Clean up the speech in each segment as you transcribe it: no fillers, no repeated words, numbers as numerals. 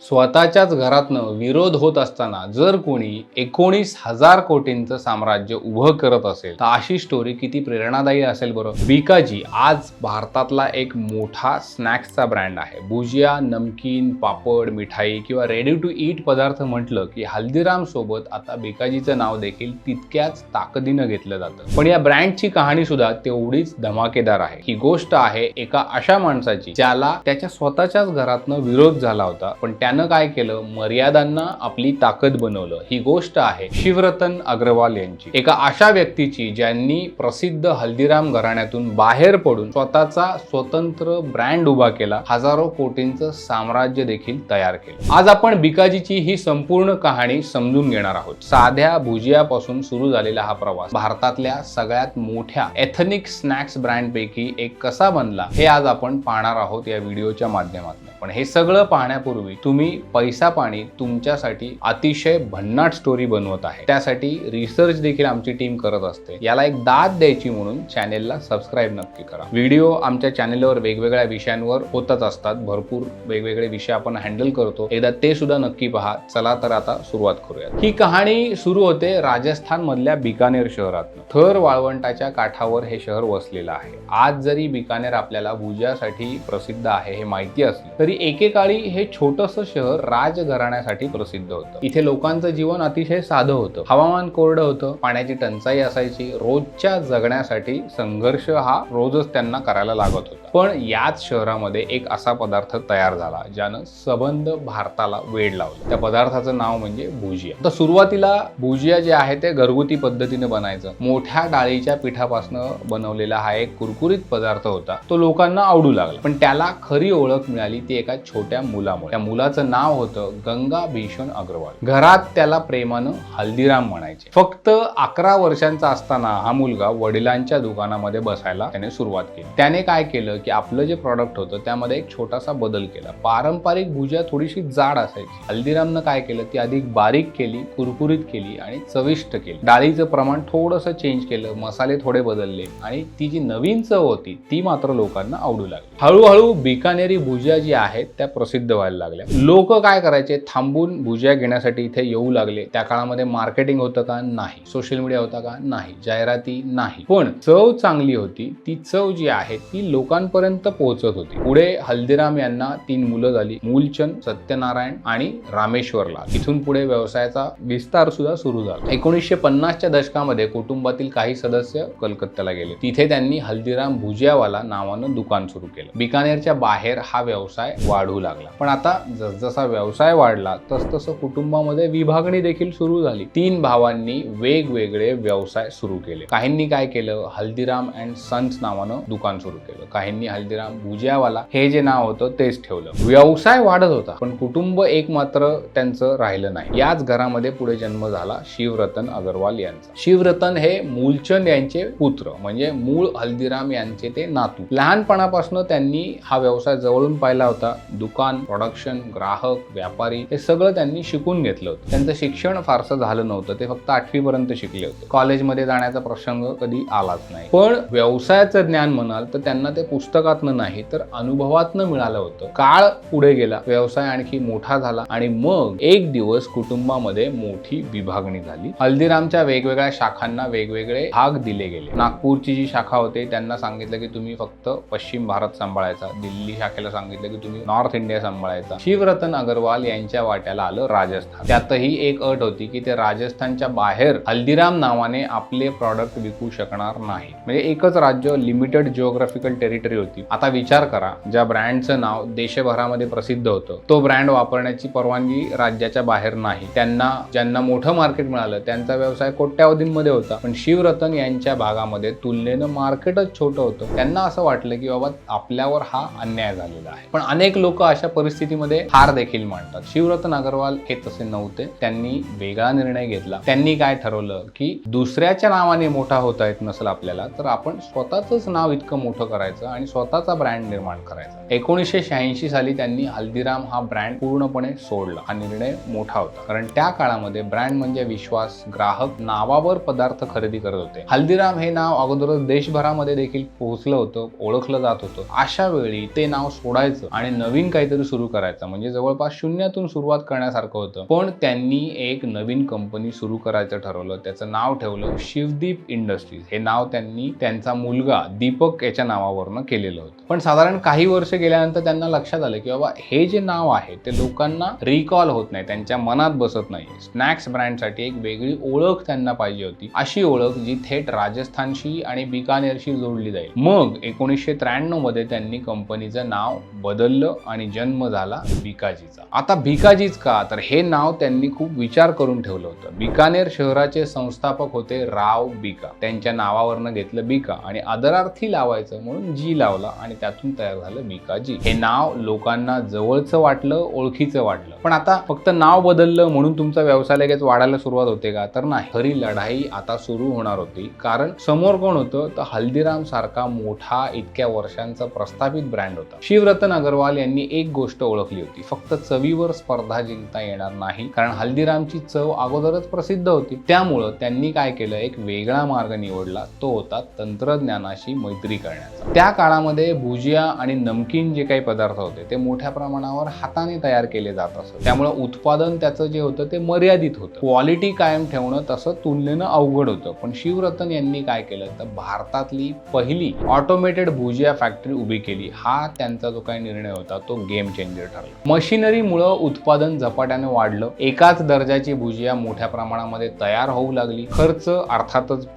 स्वतःच्याच घरातनं विरोध होत असताना जर कोणी 19,000 कोटींचं साम्राज्य उभं करत असेल तर अशी स्टोरी किती प्रेरणादायी असेल बरं. बीकाजी आज भारतातला एक मोठा स्नॅक्सचा ब्रँड आहे. भुजिया, नमकीन, पापड, मिठाई किंवा रेडी टू ईट पदार्थ म्हटलं की हल्दीराम सोबत आता बीकाजीचं नाव देखील तितक्याच ताकदीनं घेतलं जातं. पण या ब्रँडची कहाणी सुद्धा तेवढीच धमाकेदार आहे. ही गोष्ट आहे एका अशा माणसाची ज्याला त्याच्या स्वतःच्याच घरातनं विरोध झाला होता, पण त्यानं काय केलं, मर्यादांना आपली ताकद बनवलं. ही गोष्ट आहे शिवरतन अग्रवाल यांची, एका अशा व्यक्तीची ज्यांनी प्रसिद्ध हल्दीराम घराण्यातून बाहेर पडून स्वतःचा स्वतंत्र ब्रँड उभा केला, हजारो कोटींचं साम्राज्य देखील तयार केलं. आज आपण बीकाजीची ही संपूर्ण कहाणी समजून घेणार आहोत. साध्या भुजियापासून सुरू झालेला हा प्रवास भारतातल्या सगळ्यात मोठ्या एथनिक स्नॅक्स ब्रँड पैकी एक कसा बनला हे आज आपण पाहणार आहोत या व्हिडिओच्या माध्यमातून. पण हे सगळं पाहण्यापूर्वी तुम्ही पैसा पाणी तुमच्यासाठी अतिशय भन्नाट स्टोरी बनवत आहे. त्यासाठी रिसर्च देखील आमची टीम करत असते. याला एक दाद द्यायची म्हणून चॅनेलला सबस्क्राईब नक्की करा. व्हिडिओ आमच्या चॅनेलवर वेगवेगळ्या विषयांवर होतच असतात. भरपूर वेगवेगळे विषय आपण हँडल करतो. एकदा ते सुद्धा नक्की पहा. चला तर आता सुरुवात करूया. ही कहाणी सुरू होते राजस्थान मधल्या बिकानेर शहरातून. थर वाळवंटाच्या काठावर हे शहर वसलेलं आहे. आज जरी बिकानेर आपल्याला भुजियासाठी प्रसिद्ध आहे हे माहिती असलं तरी एकेकाळी हे छोटंसं शहर राजघराण्यासाठी प्रसिद्ध होतं. इथे लोकांचं जीवन अतिशय साधं होतं. हवामान कोरडं होतं, पाण्याची टंचाई असायची. रोजच्या जगण्यासाठी संघर्ष हा रोजच त्यांना करायला लागत होता. पण याच शहरामध्ये एक असा पदार्थ तयार झाला ज्यानं सबंध भारताला वेड लावलं. त्या पदार्थाचं नाव म्हणजे भुजिया. तर सुरुवातीला भुजिया जे आहे ते घरगुती पद्धतीने बनायचं. मोठ्या डाळीच्या पिठापासून बनवलेला हा एक कुरकुरीत पदार्थ होता. तो लोकांना आवडू लागला. पण त्याला खरी ओळख मिळाली ती एका छोट्या मुलामुळे. त्या मुलाचं नाव होतं गंगा भीषण अग्रवाल. घरात त्याला प्रेमानं हल्दीराम म्हणायचे. फक्त 11 वर्षांचा असताना हा मुलगा वडिलांच्या दुकानामध्ये बसायला त्याने सुरुवात केली. त्याने काय केलं की आपलं जे प्रॉडक्ट होतं त्यामध्ये एक छोटासा बदल केला. पारंपरिक भुजिया थोडीशी जाड असायची. हल्दीरामनं काय केलं, ती अधिक बारीक केली, कुरकुरीत केली आणि चविष्ट केली. डाळीचं प्रमाण थोडंसं चेंज केलं, मसाले थोडे बदलले आणि ती जी नवीन चव होती ती मात्र लोकांना आवडू लागली. हळूहळू बिकानेरी भुजिया जी आहेत त्या प्रसिद्ध व्हायला लागल्या. लोक काय करायचे, थांबून भुजिया घेण्यासाठी इथे येऊ लागले. त्या काळामध्ये मार्केटिंग होतं का? नाही. सोशल मीडिया होता का? नाही. जाहिराती नाही. पण चव चांगली होती. ती चव जी आहे ती लोकांपर्यंत पोहोचत होती. पुढे हल्दीराम यांना 3 मुलं झाली, मूलचंद, सत्यनारायण आणि रामेश्वरलाल. इथून पुढे व्यवसायाचा विस्तार सुद्धा सुरू झाला. 1950च्या दशकामध्ये कुटुंबातील काही सदस्य कलकत्त्याला गेले. तिथे त्यांनी हल्दीराम भुजियावाला नावानं दुकान सुरू केलं. बिकानेरच्या बाहेर हा व्यवसाय वाढू लागला. पण आता जसजसा व्यवसाय वाढला तसतसं कुटुंबामध्ये विभागणी देखील सुरू झाली. 3 भावांनी वेगवेगळे व्यवसाय सुरू केले. काहींनी काय केलं, हल्दीराम अँड सन्स नावानं दुकान सुरू केलं. काहींनी हल्दीराम भुजियावाला हे जे नाव होतं तेच ठेवलं. व्यवसाय वाढत होता पण कुटुंब एक मात्र त्यांचं राहिलं नाही. याच घरामध्ये पुढे जन्म झाला शिवरतन अग्रवाल यांचा. शिवरतन हे मूलचंद यांचे पुत्र, म्हणजे मूळ हल्दीराम यांचे ते नातू. लहानपणापासून त्यांनी हा व्यवसाय जवळून पाहिला होता. दुकान, प्रोडक्शन, ग्राहक, व्यापारी हे सगळं त्यांनी शिकून घेतलं होतं. त्यांचं शिक्षण फारसं झालं नव्हतं. ते फक्त 8वी पर्यंत शिकले होते. कॉलेजमध्ये जाण्याचा प्रसंग कधी आलाच नाही. पण व्यवसायाचं ज्ञान म्हणाल तर त्यांना ते पुस्तकातनं नाही तर अनुभवातनं मिळालं होतं. काळ पुढे गेला, व्यवसाय आणखी मोठा झाला आणि मग एक दिवस कुटुंबामध्ये मोठी विभागणी झाली. हल्दीरामच्या वेगवेगळ्या शाखांना वेगवेगळे भाग दिले गेले. नागपूरची जी शाखा होती त्यांना सांगितलं की तुम्ही फक्त पश्चिम भारत सांभाळायचा. दिल्ली शाखेला सांगितलं की तुम्ही नॉर्थ इंडिया सांभाळायचा. शिवरतन अग्रवाल यांच्या वाट्याला आलं राजस्थान. त्यातही एक अट होती की ते राजस्थानच्या बाहेर हल्दीराम नावाने आपले प्रॉडक्ट विकू शकणार नाही. म्हणजे एकच राज्य, लिमिटेड जिओग्राफिकल टेरिटरी होती. आता विचार करा, ज्या ब्रँडचं नाव देशभरामध्ये प्रसिद्ध होतं तो ब्रँड वापरण्याची परवानगी राज्याच्या बाहेर नाही. ज्यांना मोठं मार्केट मिळालं त्यांचा व्यवसाय कोट्यावधींमध्ये होता. पण शिवरतन यांच्या भागामध्ये तुलनेनं मार्केटच छोटं होतं. त्यांना असं वाटलं की बाबा आपल्यावर हा अन्याय झालेला आहे. पण अनेक लोक अशा परिस्थितीमध्ये हार देखील मानतात. शिवरतन अग्रवाल हे तसे नव्हते. त्यांनी वेगळा निर्णय घेतला. त्यांनी काय ठरवलं की दुसऱ्याच्या नावाने मोठा होता येत नसेल आपल्याला तर आपण स्वतःच नाव इतकं मोठं करायचं आणि स्वतःचा ब्रँड निर्माण करायचा. 1986 साली त्यांनी हल्दीराम हा ब्रँड पूर्णपणे सोडला. हा निर्णय मोठा होता कारण त्या काळामध्ये ब्रँड म्हणजे विश्वास. ग्राहक नावावर पदार्थ खरेदी करत होते. हल्दीराम हे नाव अगोदरच देशभरामध्ये देखील पोहोचलं होतं, ओळखलं जात होतं. अशा वेळी ते नाव सोडायचं आणि नवीन काहीतरी सुरू करायचं म्हणजे म्हणजे जवळपास शून्यातून सुरुवात करण्यासारखं होतं. पण त्यांनी एक नवीन कंपनी सुरू करायचं ठरवलं. त्याचं नाव ठेवलं शिवदीप इंडस्ट्रीज. हे नाव त्यांनी त्यांचा मुलगा दीपक याच्या नावावरनं केलेलं होतं. पण साधारण काही वर्ष गेल्यानंतर त्यांना लक्षात आलं की बाबा हे जे नाव आहे ते लोकांना रिकॉल होत नाही, त्यांच्या मनात बसत नाही. स्नॅक्स ब्रँडसाठी एक वेगळी ओळख त्यांना पाहिजे होती, अशी ओळख जी थेट राजस्थानशी आणि बिकानेरशी जोडली जाईल. मग 1993 मध्ये त्यांनी कंपनीचं नाव बदललं आणि जन्म झाला बिकाजीचा. आता बिकाजीच का, तर हे नाव त्यांनी खूप विचार करून ठेवलं होतं. बिकानेर शहराचे संस्थापक होते राव बिका. त्यांच्या नावावरनं घेतलं बिका आणि आदरार्थी लावायचं म्हणून जी लावला आणि त्यातून तयार झालं बिकाजी. हे नाव लोकांना जवळचं वाटलं, ओळखीचं वाटलं. पण आता फक्त नाव बदललं म्हणून तुमचा व्यवसाय लगेच वाढायला सुरुवात होते का, तर नाही. खरी लढाई आता सुरू होणार होती. कारण समोर कोण होतं, तर हल्दीराम सारखा मोठा इतक्या वर्षांचा प्रस्थापित ब्रँड होता. शिवरतन अग्रवाल यांनी एक गोष्ट ओळखली होती, फक्त चवीवर स्पर्धा जिंकता येणार नाही, कारण हल्दीरामची चव अगोदरच प्रसिद्ध होती. त्यामुळं त्यांनी काय केलं, एक वेगळा मार्ग निवडला. तो होता तंत्रज्ञानाशी मैत्री करण्याचा. त्या काळामध्ये भुजिया आणि नमकीन जे काही पदार्थ होते ते मोठ्या प्रमाणावर हाताने तयार केले जात असत. त्यामुळे उत्पादन त्याचं जे होतं ते मर्यादित होतं. क्वालिटी कायम ठेवणं तसं तुलनेनं अवघड होतं. पण शिवरतन यांनी काय केलं, तर भारतातली पहिली ऑटोमेटेड भुजिया फॅक्टरी उभी केली. हा त्यांचा जो काही निर्णय होता तो गेम चेंजर ठरला. मशिनरीमुळे उत्पादन झपाट्याने वाढलं. एकाच दर्जाची भुजिया मोठ्या प्रमाणामध्ये तयार होऊ लागली. खर्च अर्थातच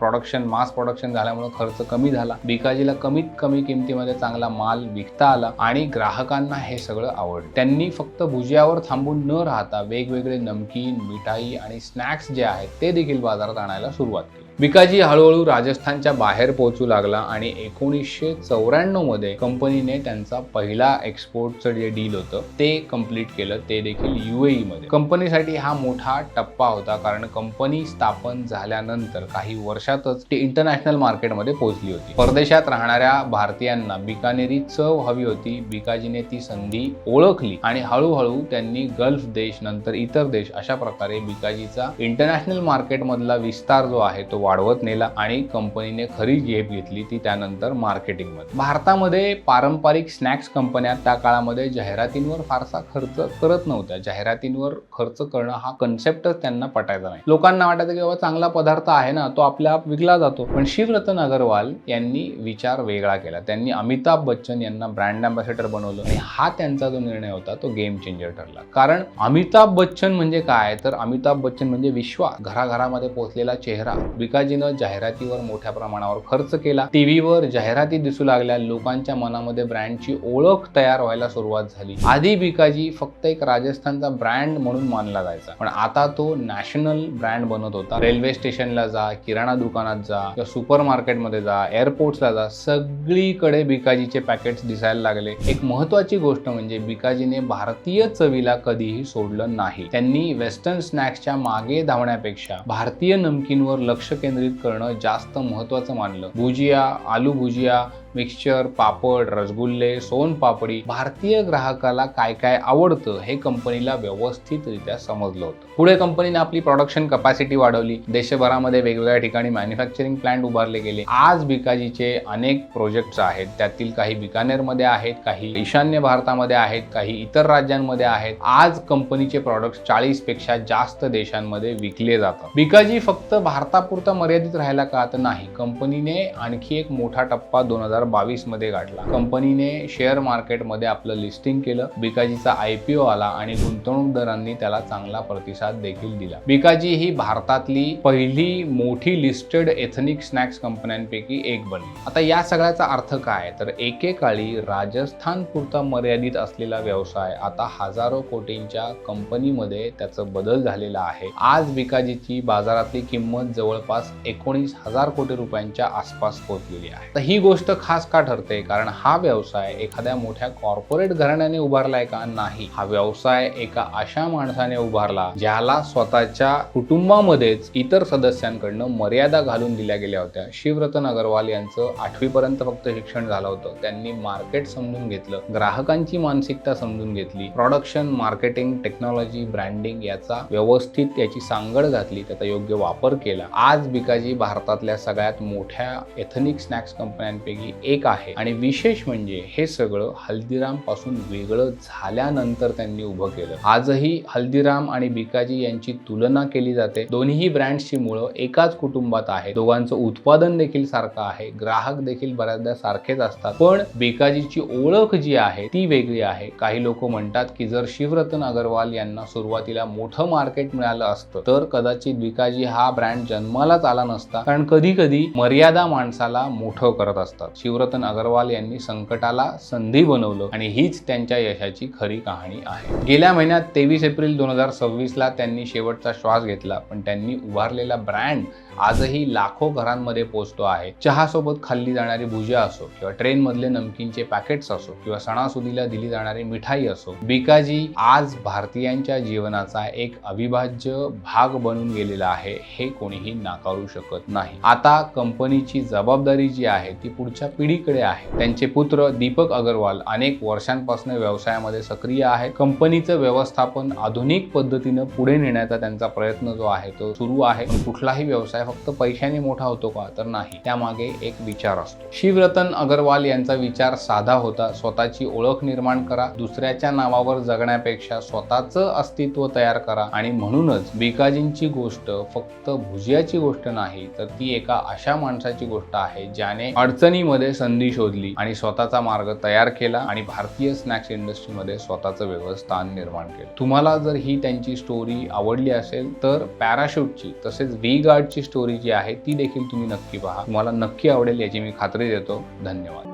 मास प्रोडक्शन झाल्यामुळे खर्च कमी झाला. बिकाजीला कमीत कमी किमतीमध्ये चांगला माल विकता आला आणि ग्राहकांना हे सगळं आवडलं. त्यांनी फक्त भुजियावर थांबून न राहता वेगवेगळे नमकीन, मिठाई आणि स्नॅक्स जे आहेत ते देखील बाजारात आणायला सुरुवात केली. बिकाजी हळूहळू राजस्थानच्या बाहेर पोहोचू लागला आणि 1994 मध्ये कंपनीने त्यांचा पहिला एक्सपोर्टचं जे डील होतं ते कंप्लीट केलं, ते देखील UAE मध्ये. कंपनीसाठी हा मोठा टप्पा होता, कारण कंपनी स्थापन झाल्यानंतर काही वर्षातच ती इंटरनॅशनल मार्केटमध्ये पोहोचली होती. परदेशात राहणाऱ्या भारतीयांना बिकानेरी चव हवी होती. बिकाजीने ती संधी ओळखली आणि हळूहळू त्यांनी गल्फ देश, नंतर इतर देश, अशा प्रकारे बिकाजीचा इंटरनॅशनल मार्केटमधला विस्तार जो आहे तो वाढवत नेला आणि कंपनीने खरी झेप घेतली ती त्यानंतर मार्केटिंगमध्ये. भारतामध्ये पारंपरिक स्नॅक्स कंपन्या त्या काळामध्ये जाहिरातींवर फारसा खर्च करत नव्हत्या. जाहिरातींवर खर्च करणं हा कन्सेप्टच त्यांना पटायचा नाही. लोकांना वाटायचं की बाबा चांगला पदार्थ आहे ना, तो आपल्या आप विकला जातो. पण शिवरतन अग्रवाल यांनी विचार वेगळा केला. त्यांनी अमिताभ बच्चन यांना ब्रँड अँबॅसेडर बनवलं आणि हा त्यांचा जो निर्णय होता तो गेम चेंजर ठरला. कारण अमिताभ बच्चन म्हणजे काय, तर अमिताभ बच्चन म्हणजे विश्वास, घराघरामध्ये पोहोचलेला चेहरा. बिकाजीनं जाहिरातीवर मोठ्या प्रमाणावर खर्च केला. टीव्हीवर जाहिराती दिसू लागल्या. लोकांच्या मनामध्ये ब्रँडची ओळख तयार व्हायला सुरुवात झाली. आधी बिकाजी फक्त एक राजस्थानचा ब्रँड म्हणून मानला जायचा, पण आता तो नॅशनल ब्रँड बनत होता. रेल्वे स्टेशनला जा, किराणा दुकानात जा, किंवा सुपर मार्केटमध्ये जा, एअरपोर्ट्सला जा, सगळीकडे बिकाजीचे पॅकेट्स दिसायला लागले. एक महत्वाची गोष्ट म्हणजे बिकाजीने भारतीय चवीला कधीही सोडलं नाही. त्यांनी वेस्टर्न स्नॅक्सच्या मागे धावण्यापेक्षा भारतीय नमकीनवर लक्ष केंद्रित करणं जास्त महत्त्वाचं मानलं. भुजिया, आलू भुजिया, मिक्सचर, पापड, रसगुल्ले, सोन पापडी, भारतीय ग्राहकाला काय काय आवडतं हे कंपनीला व्यवस्थितरित्या समजलं होतं. पुढे कंपनीने आपली प्रोडक्शन कपॅसिटी वाढवली. देशभरामध्ये वेगवेगळ्या ठिकाणी मॅन्युफॅक्चरिंग प्लांट उभारले गेले. आज बिकाजीचे अनेक प्रोजेक्ट्स आहेत. त्यातील काही बिकानेरमध्ये आहेत, काही ईशान्य भारतामध्ये आहेत, काही इतर राज्यांमध्ये आहेत. आज कंपनीचे प्रॉडक्ट्स 40 पेक्षा जास्त देशांमध्ये विकले जातात. बिकाजी फक्त भारतापुरता मर्यादित राहिला का, तर नाही. कंपनीने आणखी एक मोठा टप्पा 2022 मध्ये गाठला. कंपनीने शेअर मार्केटमध्ये आपलं लिस्टिंग केलं. बिकाजीचा IPO आला आणि गुंतवणूकदारांनी त्याला चांगला प्रतिसाद देखील दिला. बिकाजी ही भारतातली पहिली मोठी लिस्टेड एथनिक स्नॅक्स कंपन्यांपैकी एक बनली. आता या सगळ्याचा अर्थ काय, तर एकेकाळी राजस्थान पुरता मर्यादित असलेला व्यवसाय आता हजारो कोटींच्या कंपनीमध्ये त्याचा बदल झालेला आहे. आज बिकाजीची बाजारातली किंमत जवळपास 19,000 कोटी रुपयांच्या आसपास पोहोचलेली आहे. तर ही गोष्ट खास का ठरते, कारण हा व्यवसाय एखाद्या मोठ्या कॉर्पोरेट घराण्याने उभारलाय का, नाही. हा व्यवसाय एका अशा माणसाने उभारला ज्याला स्वतःच्या कुटुंबामध्येच इतर सदस्यांकडनं मर्यादा घालून दिल्या गेल्या होत्या. शिवरतन अग्रवाल यांचं 8वी पर्यंत फक्त शिक्षण झालं होतं. त्यांनी मार्केट समजून घेतलं, ग्राहकांची मानसिकता समजून घेतली, प्रोडक्शन, मार्केटिंग, टेक्नॉलॉजी, ब्रँडिंग याचा व्यवस्थित याची सांगड घातली, त्याचा योग्य वापर केला. आज बिकाजी भारतातल्या सगळ्यात मोठ्या एथनिक स्नॅक्स कंपन्यांपैकी एक आहे आणि विशेष म्हणजे हे सगळं हल्दीराम पासून वेगळं झाल्यानंतर त्यांनी उभं केलं. आजही हल्दीराम आणि बिकाजी यांची तुलना केली जाते. दोन्ही ब्रँड्सची मुळं एकाच कुटुंबात आहेत. दोघांचं उत्पादन देखील सारखं आहे, ग्राहक देखील बऱ्याचदा सारखेच असतात, पण बिकाजीची ओळख जी आहे ती वेगळी आहे. काही लोक म्हणतात की जर शिवरतन अग्रवाल यांना सुरुवातीला मोठं मार्केट मिळालं असतं तर कदाचित बिकाजी हा ब्रँड जन्मालाच आला नसता, कारण कधी कधी मर्यादा माणसाला मोठं करत असतात. शिवरतन अग्रवाल यांनी संकटाला संधी बनवलं आणि हीच त्यांच्या यशाची खरी कहाणी आहे. गेल्या महिन्यात 23 एप्रिल 2026 ला त्यांनी शेवटचा श्वास घेतला, पण त्यांनी उभारलेला ब्रँड आजही लाखो घरांमध्ये पोहोचतो आहे. चहा सोबत खाल्ली जाणारी भुजिया असो किंवा ट्रेन मधले नमकीनचे पॅकेट्स असो किंवा सणासुदीला दिली जाणारी मिठाई असो, बिकाजी आज भारतीयांच्या जीवनाचा एक अविभाज्य भाग बनून गेलेला आहे, हे कोणीही नाकारू शकत नाही. आता कंपनीची जबाबदारी जी आहे ती पुढच्या पिढीकडे आहे. त्यांचे पुत्र दीपक अग्रवाल अनेक वर्षांपासून व्यवसायामध्ये सक्रिय आहेत. कंपनीचं व्यवस्थापन आधुनिक पद्धतीनं पुढे नेण्याचा त्यांचा प्रयत्न जो आहे तो सुरू आहे. पण कुठलाही व्यवसाय फक्त पैशाने मोठा होतो का? तर नाही, त्यामागे एक विचार असतो. शिवरतन अग्रवाल यांचा विचार साधा होता, स्वतःची ओळख निर्माण करा, दुसऱ्याच्या नावावर जगण्यापेक्षा स्वतःचं अस्तित्व तयार करा. आणि म्हणूनच बिकाजींची गोष्ट फक्त भुजियाची गोष्ट नाही, तर ती एका अशा माणसाची गोष्ट आहे ज्याने अडचणीमध्ये संधी शोधली आणि स्वतःचा मार्ग तयार केला आणि भारतीय स्नॅक्स इंडस्ट्रीमध्ये स्वतःचं वेगळं स्थान निर्माण केलं. तुम्हाला जर ही त्यांची स्टोरी आवडली असेल तर पॅराशूटची तसेच व्ही गार्डची स्टोरी जी आहे ती देखील तुम्ही नक्की पहा. तुम्हाला नक्की आवडेल याची मी खात्री देतो. धन्यवाद.